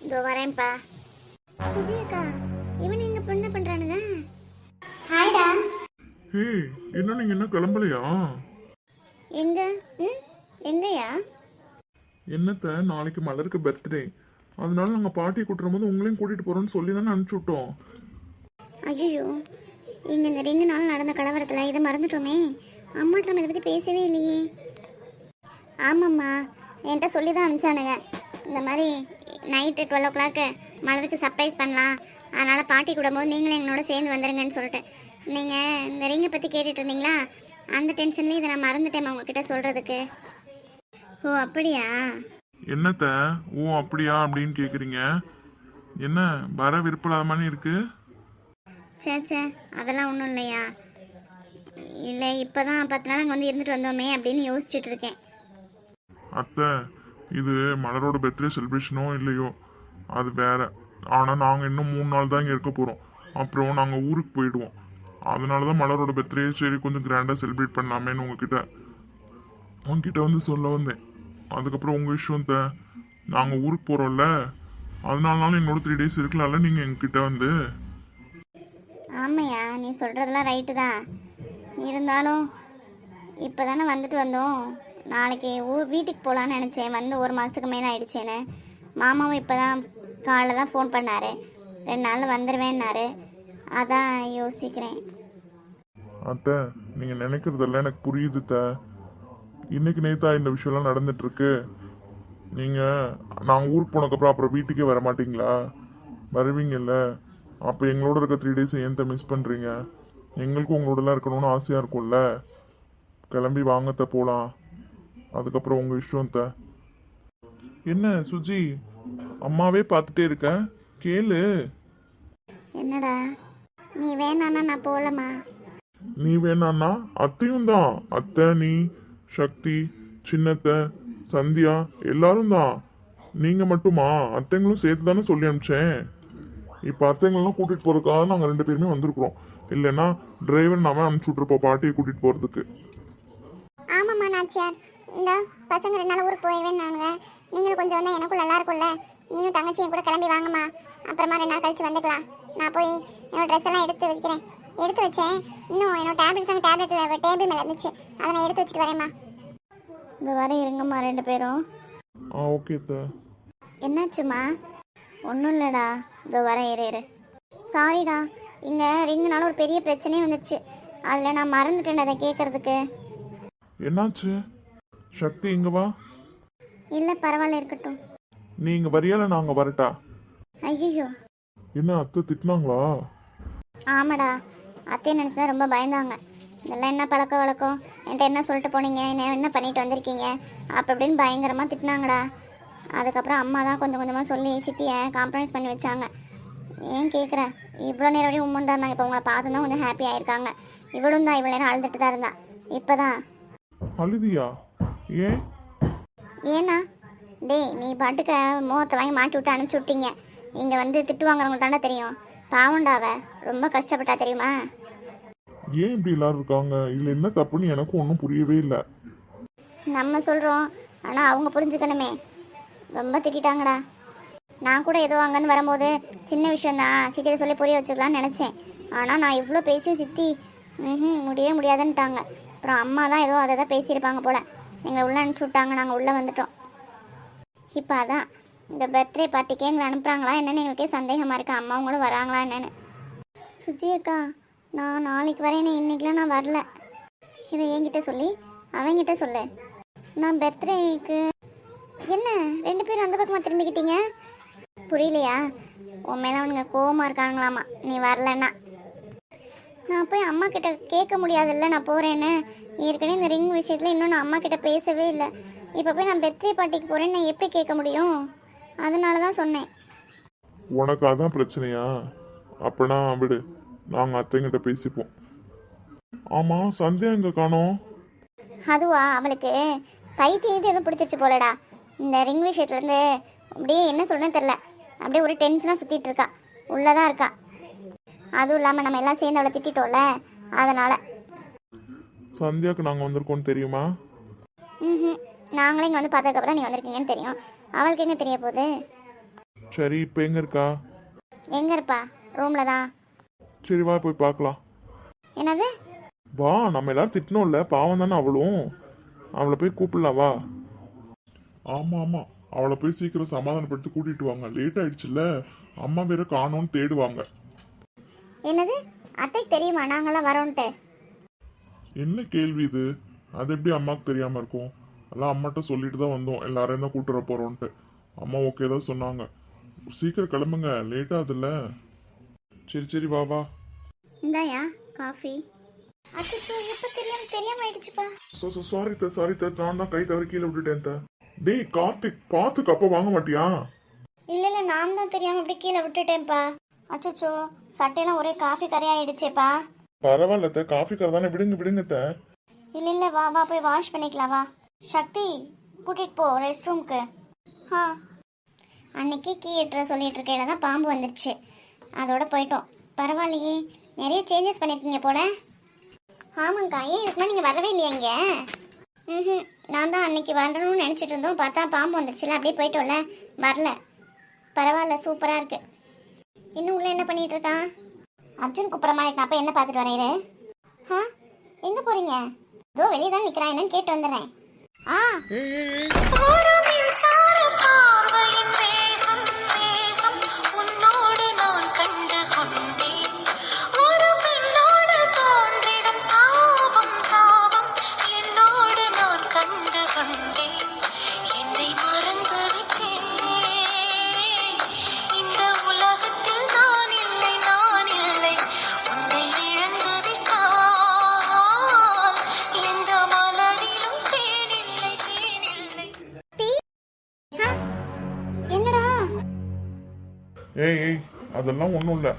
இதோ வரேன்ப்பா. சுஜி அக்கா, இவன் எங்க பொண்ணு பண்றானுங்க? ஹாய்டா. ஹே, என்ன நீங்க என்ன கிளம்பலையா? எங்க? எங்கயா? என்னத்த, நாளைக்கு மலருக்கு பர்த்டே, அதனால நாங்கள் பாட்டியை கூட்டுற போது உங்களையும் கூட்டிட்டு போறோம்னு சொல்லி தானே அனுப்பிச்சு விட்டோம். ஐயோ, இங்க இந்த 2 நாள் நடந்த கலவரத்தில் இதை மறந்துட்டோமே. அம்மாட்ட நம்ம இதை பற்றி பேசவே இல்லையே. ஆமாம்மா, என்கிட்ட சொல்லி தான் அனுப்பிச்சானுங்க. இந்த மாதிரி நைட்டு 12 o'clock மலருக்கு சர்ப்ரைஸ் பண்ணலாம், அதனால் பாட்டி கூடும்போது நீங்களும் எங்களோட சேர்ந்து வந்துடுங்கன்னு சொல்லிட்டு. நீங்கள் இந்த ரிங்கை பற்றி கேட்டுட்டு இருந்தீங்களா? அந்த டென்ஷன்லேயே இதை நான் மறந்துட்டேன் உங்ககிட்ட சொல்கிறதுக்கு. ஓ அப்படியா? என்னத்த ஓ அப்படியா அப்படின்னு கேட்குறீங்க? என்ன வர விருப்பம் மாதிரி இருக்கு? சே, அதெல்லாம் ஒன்றும் இல்லையா. இல்லை, இப்போ தான் 10 நாள் அங்கே வந்து இருந்துட்டு வந்தோமே அப்படின்னு யோசிச்சுட்டு இருக்கேன். அத்தை, இது மலரோட பர்த்டே செலிப்ரேஷனோ இல்லையோ அது வேற. ஆனால் நாங்கள் இன்னும் 3 நாள் தான் இங்கே இருக்க போகிறோம். அப்புறம் நாங்கள் ஊருக்கு போயிடுவோம். அதனால தான் மலரோட பர்த்டே சரி கொஞ்சம் கிராண்டாக செலிப்ரேட் பண்ணலாமேன்னு உங்ககிட்ட வந்து சொல்ல வந்தேன். அதுக்கப்புறம் உங்கள் விஷயம் நாங்கள் ஊருக்கு போகிறோம்ல, அதனாலனாலும் என்னோட 3 days இருக்கலாம்ல நீங்கள் எங்ககிட்ட வந்து. ஆமையா, நீ சொல்கிறதெல்லாம் ரைட்டு தான். இருந்தாலும் இப்போ தானே வந்துட்டு வந்தோம். நாளைக்கு வீட்டுக்கு போகலான்னு நினச்சேன். வந்து 1 மாதத்துக்கு மேலே ஆயிடுச்சேன்னு. மாமாவும் இப்போ தான் காலைல தான் ஃபோன் பண்ணார். 2 நாளில் வந்துடுவேன்னாரு. அதான் யோசிக்கிறேன். அத்தை, நீங்கள் நினைக்கிறதெல்லாம் எனக்கு புரியுது த. இன்னைக்கு நேத்தா இந்த விஷயம்லாம் நடந்துட்டுருக்கு. நீங்கள் நாங்கள் ஊருக்கு போனதுக்கப்புறம் அப்புறம் வீட்டுக்கே வர மாட்டீங்களா? வருவீங்கல்ல. அப்போ எங்களோட இருக்க 3 days ஏன் மிஸ் பண்ணுறீங்க? எங்களுக்கும் உங்களோடலாம் இருக்கணும்னு ஆசையாக இருக்கும்ல. கிளம்பி வாங்கத்த போகலாம். அதுக்கப்புறம் உங்கள் இஷ்டம் த. என்ன சுஜி, அம்மாவே பார்த்துட்டே இருக்க, கேளு. என்னடா, நீ வேணான்னா நான் போகலம்மா. நீ வேணான்னா அத்தையும் தான். அத்தை, நீ, சக்தி, சின்னத்தை, சந்தியா எல்லாரும் தான். நீங்கள் மட்டுமா? அத்தைங்களும் சேர்த்து தானே சொல்லி அனுப்பிச்சேன். இப்போ அத்தைங்கள்லாம் கூட்டிகிட்டு போகிறதுக்காக நாங்கள் 2 பேருமே வந்திருக்கிறோம். இல்லைன்னா டிரைவர் நாம அனுப்பிச்சி விட்ருப்போம் பாட்டியை கூட்டிகிட்டு போகிறதுக்கு. ஆமாம்மா நாச்சியார், இந்த பசங்க 2 நாள் ஊருக்கு போயிடுவேன்னாங்க. நீங்களும் கொஞ்சம் வந்தால் எனக்கும் நல்லா இருக்கும்ல. நீயும் தங்கச்சியும் கூட கிளம்பி வாங்கம்மா. அப்புறமா 2 நாள் கழிச்சு வந்துக்கலாம். நான் போய் என்னோட ட்ரெஸ் எல்லாம் எடுத்து வச்சேன். இன்னும் என்னோட டேப்லெட் டேபிள் மேலே இருந்துச்சு. அதை நான் எடுத்து வச்சுட்டு வரேம்மா. இந்த வர இருங்கம்மா 2 பேரும். ஓகே த. என்னாச்சும்மா? ஒன்றும் இல்லைடா, இதோ வர இரு. சாரிடா, இங்கே ரிங்குனால ஒரு பெரிய பிரச்சனையே வந்துடுச்சு. அதில் நான் மறந்துட்டேன் அதை கேட்குறதுக்கு. என்னாச்சு? சக்தி இங்க வா. இல்லை, பரவாயில்ல, இருக்கட்டும். நீ இங்க வரியால நாங்கள் வரட்டா? ஐயோ, என்ன அத்தை திட்டினாங்களா? ஆமாடா, அத்தையை நினச்சி தான் ரொம்ப பயந்தாங்க. இதெல்லாம் என்ன பழக்க வழக்கம், என்கிட்ட என்ன சொல்லிட்டு போனீங்க, என்ன பண்ணிட்டு வந்திருக்கீங்க அப்போ அப்படின்னு பயங்கரமாக திட்டினாங்கடா. அதுக்கப்புறம் அம்மா தான் கொஞ்சம் கொஞ்சமாக சொல்லி சித்தியை காம்ப்ரமைஸ் பண்ணி வச்சாங்க. ஏன் கேட்குற, இவ்வளோ நேரம் வரையும் உம்மன் தான் இருந்தாங்க. இப்போ உங்களை பார்த்து தான் கொஞ்சம் ஹாப்பி ஆயிருக்காங்க. இவ்வளோ தான் இவ்வளோ நேரம் அழுதுட்டு தான் இருந்தா. இப்போ தான் அழுதியா? ஏன்? ஏன்னா டேய், நீ பாட்டுக்க முகத்தை வாங்கி மாட்டி விட்டு அனுப்பிச்சி விட்டீங்க. இங்கே வந்து திட்டு வாங்குறவங்களுக்கு தானே தெரியும். பாவண்டாவ ரொம்ப கஷ்டப்பட்டா தெரியுமா? ஏன் இப்படி எல்லாரும் இருக்காங்க? இதில் என்ன தப்புன்னு எனக்கும் ஒன்றும் புரியவே இல்லை. நம்ம சொல்கிறோம், ஆனால் அவங்க புரிஞ்சுக்கணுமே. ரொம்ப திட்டாங்கடா. நான் கூட ஏதோ அங்கேருந்து வரும்போது சின்ன விஷயந்தான், சித்தியை சொல்லி புரிய வச்சுக்கலான்னு நினச்சேன். ஆனால் நான் இவ்வளோ பேசியும் சித்தி முடியவே முடியாதுன்ட்டாங்க. அப்புறம் அம்மா தான் ஏதோ அதை தான் பேசியிருப்பாங்க போல். எங்களை உள்ளே அனுப்பிச்சி விட்டாங்க. நாங்கள் உள்ளே வந்துட்டோம். இப்போ அதான் இந்த பர்த்டே பார்ட்டிக்கு எங்களை அனுப்புகிறாங்களா என்னென்னு எங்களுக்கே சந்தேகமாக இருக்குது. அம்மாவங்களும் வராங்களா என்னென்னு. சுஜி அக்கா, நான் நாளைக்கு வரேன்னு, இன்னைக்கெலாம் நான் வரல. இதை என்கிட்ட சொல்லி அவங்கிட்ட சொல்லு. நான் பர்த்டேக்கு என்ன 2 பேரும் அந்த பக்கமாக திரும்பிக்கிட்டீங்க? புரியலையா? உன் மேலே அவனுங்க கோவமாக இருக்கானுங்களாமா நீ வரலன்னா. நான் போய் அம்மா கிட்ட கேட்க முடியாதுல்ல நான் போகிறேன்னு. ஏற்கனவே இந்த ரிங் விஷயத்தில் இன்னும் நான் அம்மா கிட்ட பேசவே இல்லை. இப்போ போய் நான் பர்த்டே பார்ட்டிக்கு போகிறேன்னு நான் எப்படி கேட்க முடியும்? அதனால தான் சொன்னேன். உனக்கு அதான் பிரச்சனையா? அப்பனா விடு, நாங்கள் அத்தைங்கிட்ட பேசிப்போம். ஆமாம், சந்தியா எங்கே காணோம்? அதுவா, அவளுக்கு பைத்தியம் எதுவும் பிடிச்சிருச்சு போலடா. இந்த ரிங் விஷயத்துலேருந்து அப்படியே என்ன சொல்றேன்னு தெரில. அப்படியே ஒரு டென்ஷனாக சுற்றிட்டு இருக்கா. உள்ளதான் இருக்கா. அதுவும் இல்லாமல் நம்ம எல்லாம் சேர்ந்து அவளை திட்டோம்ல, அதனால். சந்தியாவுக்கு நாங்கள் வந்திருக்கோன்னு தெரியுமா? நாங்களே இங்கே வந்து பார்த்ததுக்கப்புறம் நீ வந்திருக்கீங்கன்னு தெரியும். அவளுக்கு எங்கே தெரிய போகுது? சரி, இப்போ எங்கே இருக்கா? எங்கே இருப்பா? ரூமில் தான். சரி வா, போய் பார்க்கலாம். என்னது? வா, நம்ம எல்லாரும் திட்டினோம்ல, பாவம் தானே அவளும். அவளை போய் கூப்பிடலாம் வா. ஆமாம் ஆமாம், அவளை போய் சீக்கிரம் சமாதானப்படுத்தி கூட்டிகிட்டு வாங்க. லேட் ஆயிடுச்சுல்ல, அம்மா வேற காணோன்னு தேடுவாங்க. என்னது? அத்தைக்கு தெரியுமா நாங்களாம் வரோன்ட்டு? என்ன கேள்வி இது? அது எப்படி அம்மாவுக்கு தெரியாமல் இருக்கும்? எல்லாம் அம்மாட்ட சொல்லிட்டு தான் வந்தோம், எல்லாரையும் தான் கூட்டுற போகிறோன்ட்டு. அம்மா ஓகே தான் சொன்னாங்க. சீக்கிரம் கிளம்புங்க, லேட் ஆகுதுல்ல. சரி சரி வா வா. இந்தாயா காஃபி. அச்சோ, எப்போ தெரியாம ஆயிடுச்சுப்பா. சாரி த, நான் தான் கை தவறி கீழே விட்டுட்டேன் த. டேய் கார்த்திக், பார்த்து கப்ப வாங்க மாட்டியா? இல்லை, நான் தான் தெரியாமல் அப்படி கீழே விட்டுட்டேன்ப்பா. அச்சோ, சட்டையெல்லாம் ஒரே காஃபி கரையாயிடுச்சேப்பா. பரவாயில்ல த, காஃபி கரை தானே, விடுங்க த. இல்லை, வா போய் வாஷ் பண்ணிக்கலாம் வா. சக்தி, கூட்டிகிட்டு போ ரெஸ்ட் ரூம்க்கு. அன்னைக்கு கீ எட்டுற சொல்லிட்டு இருக்கையில தான் பாம்பு வந்துருச்சு. அதோட போயிட்டோம். பரவாயில்லையே, நிறைய சேஞ்சஸ் பண்ணியிருக்கீங்க போல. ஆமாங்க்கா, ஏன் இதுக்கு நீங்கள் வரவே இல்லையா இங்கே? நான் தான் அன்னைக்கு வரணும்னு நினச்சிட்டு இருந்தோம். பார்த்தா பாம்பு வந்துருச்சுல, அப்படியே போயிட்டோம்ல, வரல. பரவாயில்ல சூப்பரா இருக்கு. இன்னும் உள்ள என்ன பண்ணிட்டு இருக்கான்? அர்ஜுன் கூப்பிட்ற மாதிரி இருக்கான். அப்ப என்ன பார்த்துட்டு வரேன் இரு. ஆ எங்க போறீங்க? இதோ வெளியே தான் நிக்கிறான், என்னன்னு கேட்டு வந்துடுறேன். ஆ ஏய் ஏய் ஏய் ஒரு மின்சார பார்வையின் வேகம் வேகம் உன்னோடு நான் கண்டு கொண்டேன். ஒரு பெண்ணோடு தோன்றிடும் தாபம் தாபம் என்னோடு நான் கண்டு கொண்டேன். என்னை மறந்து விட்டேன். இந்த உலகத்தில் நான் இல்லை நான் இல்லை. உன்னை இழந்து விட்டால் எந்த மலரிலும் தேனில்லை தேனில்லை. என்னடா? ஏய் ஏய் அதெல்லாம் ஒன்றும் இல்லை.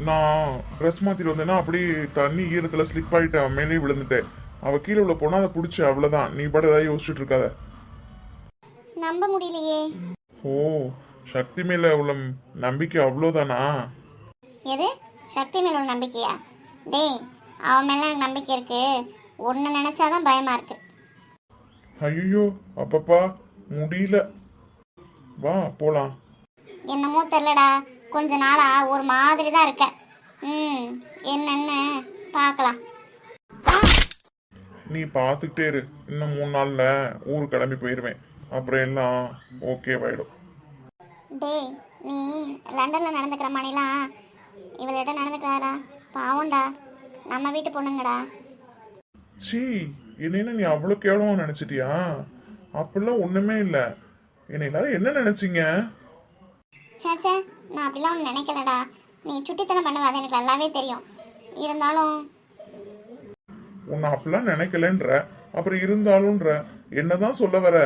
நான் ட்ரெஸ் மாற்றிட்டு வந்தேன்னா அப்படியே தண்ணி ஈரத்தில் ஸ்லிப் ஆகிட்டேன், மேலே விழுந்துட்டேன். அவள் கீழே உள்ள போனால் அதை பிடிச்சி அவ்வளோதான். நீ பாட்டு ஏதாவது யோசிச்சுட்டு இருக்காத. நம்ப முடியலையே. ஓ, சக்தி மேலே உள்ள நம்பிக்கை அவ்வளோதானா? எது சக்தி மேல ஒரு நம்பிக்கையா? டேய் அவன் மேல எனக்கு நம்பிக்கை இருக்கு. ஒன்னு நினைச்சாதான் பயமா இருக்கு. ஐயோ அப்பப்பா முடியல. வா போலாம். என்னமோ தெரிலடா, கொஞ்ச நாளா ஒரு மாதிரி தான் இருக்க. என்னன்னு பார்க்கலாம். நீ பார்த்துக்கிட்டே இரு. இன்னும் 3 நாள்ல ஊருக்கு கிளம்பி போயிடுவேன். அப்புறம் எல்லாம் ஓகேவாயிடும். டேய் நீ லண்டன்ல நடந்துக்கிற மாதிரிலாம் இவளிட்ட நடந்துக்கிறாரா? பாவம்டா, நம்ம வீட்டு பொண்ணுங்கடா. சீ, என்னைன்னா நீ அவ்வளோ கேவலமா நினைச்சிட்டியா? அப்படிலாம் ஒண்ணுமே இல்லை. என்னை எல்லாரும் என்ன நினைச்சீங்க? சேச்சே, நான் அப்படிலாம் ஒன்று நினைக்கலடா. நீ சுட்டித்தனம் பண்ணுவ, அது எனக்கு நல்லாவே தெரியும். இருந்தாலும் உன்னை அப்படிலாம் நினைக்கலன்ற, அப்புறம் இருந்தாலும்ன்ற, என்னதான் சொல்ல வர?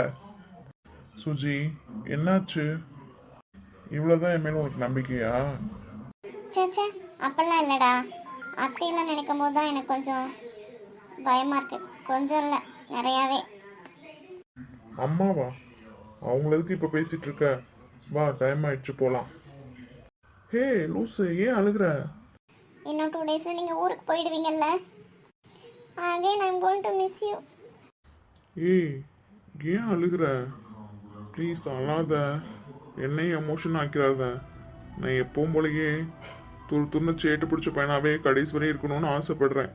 சுஜி என்னாச்சு? இவ்வளவுதான் என் மேல உனக்கு நம்பிக்கையா? சேச்சே அப்படிலாம் இல்லைடா. அத்தையெல்லாம் நினைக்கும் போது தான் எனக்கு கொஞ்சம் பயமா இருக்கு. கொஞ்சம் இல்லை, நிறையாவே. அம்மாவா? அவங்கள எதுக்கு இப்ப பேசிட்டு இருக்க? வா, டைம் ஆயிடுச்சு போலாம். ஹே லூசு, ஏன் அழுகுற? இன்னும் 2 டேஸ்ல நீங்க ஊருக்கு போயிடுவீங்கல்ல. Again I am going to miss you. ஏய் ஏன் அழுகுற? ப்ளீஸ் அழாத. என்னையும் எமோஷன் ஆக்கிறாத. நான் எப்பவும் போலயே துருன்னு சேட்டு பிடிச்ச பையனாவே கடைசி வரை இருக்கணும்னு ஆசைப்படுறேன்.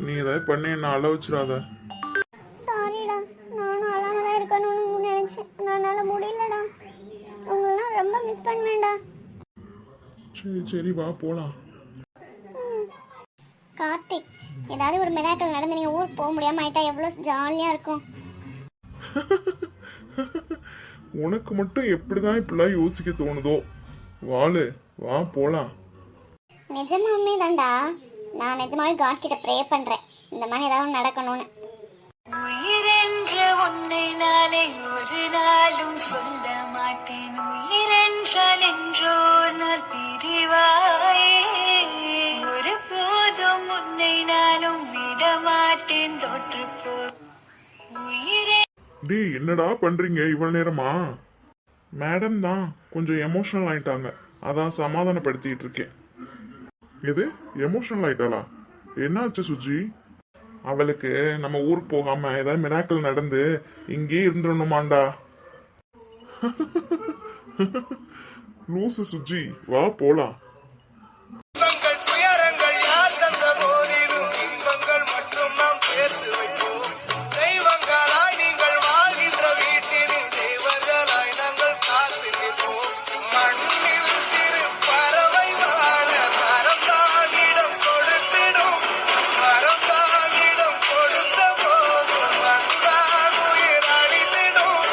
நீ ஏதாவது பண்ணி என்ன அழ வச்சிடாத. சாரிடா, நானும் அழாம தான் இருக்கணும்னு நினைச்சேன். என்னால முடியலடா. உங்களெல்லாம் ரொம்ப மிஸ் பண்ணுவேன்டா. சரி சரி வா போலாம். கார்த்திக், ஏதாவது ஒரு மிராக்கல் நடந்து நீங்க ஊருக்கு போக முடியாம ஆயிட்டா எவ்வளவு ஜாலியா இருக்கும். உனக்கு மட்டும் எப்படிதான் இப்படிலாம் யோசிக்க தோணுதோ? வாளு, வா போலாம். நிஜமாவே தான்டா, நான் நிஜமாவே காட் கிட்ட ப்ரே பண்றேன் இந்த மாதிரி ஏதாவது நடக்கணும்னு. உயிரென்ற உன்னை நானே ஒரு நாளும் சொல்ல மாட்டேன். உயிரென்றால் என்றோ நான் பிரிவாயே. ஒரு போதும் உன்னை நானும் விட மாட்டேன். தோற்று போ உயிரே. டேய் என்னடா பண்றீங்க இவ்வளவு நேரமா? மேடம் தான் கொஞ்சம் எமோஷனல் ஆயிட்டாங்க, அதான் சமாதானப்படுத்திட்டு இருக்கேன். எது எமோஷனல் ஆயிட்டாளா? என்னாச்சு சுஜி? அவளுக்கு நம்ம ஊருக்கு போகாம ஏதாவது மிராக்கல் நடந்து இங்கே இருந்துடணுமாண்டா. லூசு சுஜி, வா போலாம். இன்பங்கள் துயரங்கள் யார் தந்த போதிலும் இன்பங்கள் மட்டும் நாம் சேர்த்து வைப்போம். தெய்வங்களாய் நீங்கள் வாழ்கின்ற வீட்டினில் தேவர்களாய் நாங்கள் காத்து நிற்போம். மண்ணில் சிறு பறவை வாழ மரம்தான் இடம் கொடுத்திடும். மரம்தான் இடம் கொடுத்த போதும் மண்தான் உயிர் அழித்திடும்.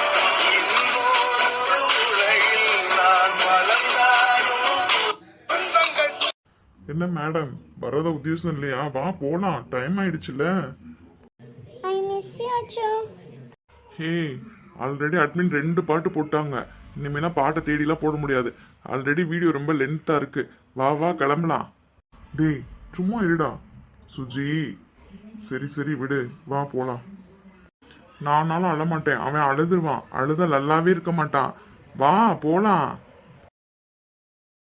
இன்னொரு உலகில் நான் வளர்ந்தாலும் துன்பங்கள் என்ன மேடம் வர்றத உத்தேசம் இல்லையா? வா போலாம், டைம் ஆயிடுச்சுல. ஐ மிஸ் யூ அச்சு. ஹே, ஆல்ரெடி அட்மின் 2 பாட்டு போட்டாங்க. இனிமேனா பாட்டை தேடிலாம் போட முடியாது. ஆல்ரெடி வீடியோ ரொம்ப லென்த்தா இருக்கு. வா வா கிளம்பலாம். டேய் சும்மா இருடா. சுஜி சரி சரி விடு, வா போலாம். நானாலும் அழமாட்டேன், அவன் அழுதுருவான். அழுத நல்லாவே இருக்க மாட்டான். வா போலாம்.